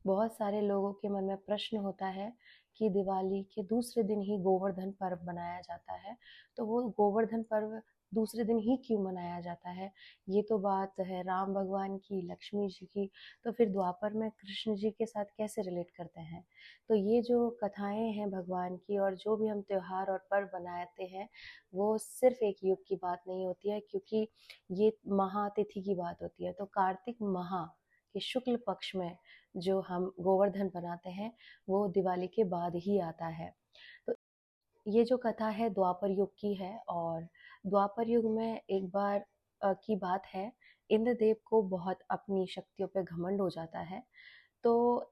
बहुत सारे लोगों के मन में प्रश्न होता है कि दिवाली के दूसरे दिन ही गोवर्धन पर्व मनाया जाता है, तो वो गोवर्धन पर्व दूसरे दिन ही क्यों मनाया जाता है? ये तो बात है राम भगवान की, लक्ष्मी जी की, तो फिर द्वापर में कृष्ण जी के साथ कैसे रिलेट करते हैं? तो ये जो कथाएँ हैं भगवान की और जो भी हम त्योहार और पर्व बनाते हैं, वो सिर्फ़ एक युग की बात नहीं होती है, क्योंकि ये महातिथि की बात होती है। तो कार्तिक माह के शुक्ल पक्ष में जो हम गोवर्धन बनाते हैं, वो दिवाली के बाद ही आता है। तो ये जो कथा है द्वापर युग की है, और द्वापर युग में एक बार की बात है, इंद्रदेव को बहुत अपनी शक्तियों पे घमंड हो जाता है। तो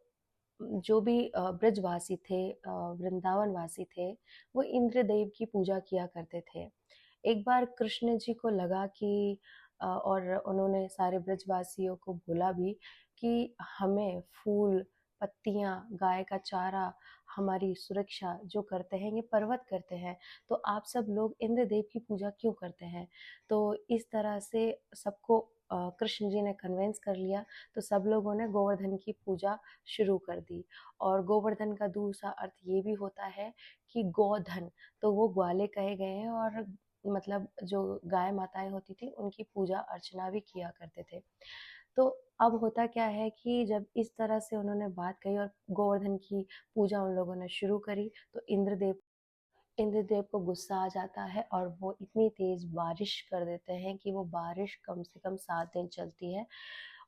जो भी ब्रजवासी थे, वृंदावन वासी थे, वो इंद्रदेव की पूजा किया करते थे। एक बार कृष्ण जी को लगा कि और उन्होंने सारे ब्रजवासियों को बोला भी कि हमें फूल, पत्तियाँ, गाय का चारा, हमारी सुरक्षा जो करते हैं ये पर्वत करते हैं, तो आप सब लोग इंद्रदेव की पूजा क्यों करते हैं? तो इस तरह से सबको कृष्ण जी ने कन्विंस कर लिया, तो सब लोगों ने गोवर्धन की पूजा शुरू कर दी। और गोवर्धन का दूसरा अर्थ ये भी होता है कि गोधन, तो वो ग्वाले कहे गए हैं, और मतलब जो गाय माताएँ होती थी उनकी पूजा अर्चना भी किया करते थे। तो अब होता क्या है कि जब इस तरह से उन्होंने बात कही और गोवर्धन की पूजा उन लोगों ने शुरू करी, तो इंद्रदेव को गुस्सा आ जाता है और वो इतनी तेज़ बारिश कर देते हैं कि वो बारिश कम से कम 7 दिन चलती है,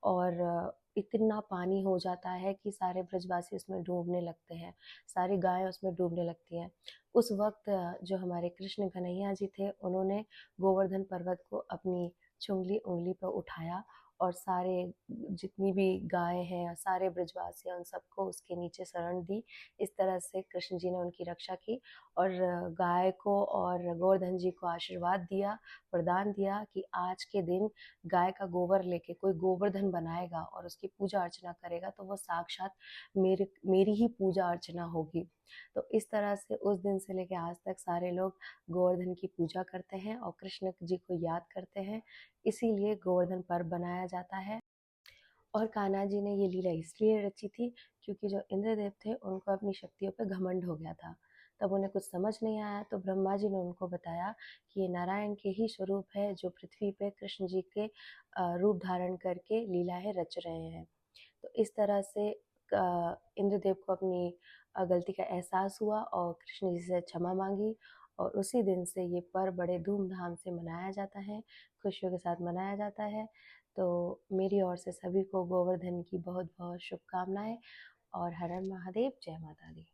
और इतना पानी हो जाता है कि सारे ब्रजवासी उसमें डूबने लगते हैं, सारी गायें उसमें डूबने लगती हैं। उस वक़्त जो हमारे कृष्ण कन्हैया जी थे, उन्होंने गोवर्धन पर्वत को अपनी उँगली पर उठाया, और सारे जितनी भी गायें हैं, सारे ब्रजवासी हैं, उन सबको उसके नीचे शरण दी। इस तरह से कृष्ण जी ने उनकी रक्षा की, और गाय को और गोवर्धन जी को आशीर्वाद दिया, वरदान दिया कि आज के दिन गाय का गोबर लेके कोई गोवर्धन बनाएगा और उसकी पूजा अर्चना करेगा, तो वो साक्षात मेरी ही पूजा अर्चना होगी। तो इस तरह से उस दिन से लेके आज तक सारे लोग गोवर्धन की पूजा करते हैं और कृष्ण जी को याद करते हैं, इसीलिए गोवर्धन पर्व बनाया जाता है। और कान्हा जी ने ये लीला इसलिए रची थी क्योंकि जो इंद्रदेव थे उनको अपनी शक्तियों पे घमंड हो गया था। तब उन्हें कुछ समझ नहीं आया, तो ब्रह्मा जी ने उनको बताया कि ये नारायण के ही स्वरूप है जो पृथ्वी पे कृष्ण जी के रूप धारण करके लीलाएँ रच रहे हैं। तो इस तरह से इंद्रदेव को अपनी गलती का एहसास हुआ और कृष्ण जी से क्षमा माँगी, और उसी दिन से ये पर्व बड़े धूम-धाम से मनाया जाता है, खुशियों के साथ मनाया जाता है। तो मेरी ओर से सभी को गोवर्धन की बहुत-बहुत शुभकामनाएँ, और हर हर महादेव, जय माता दी।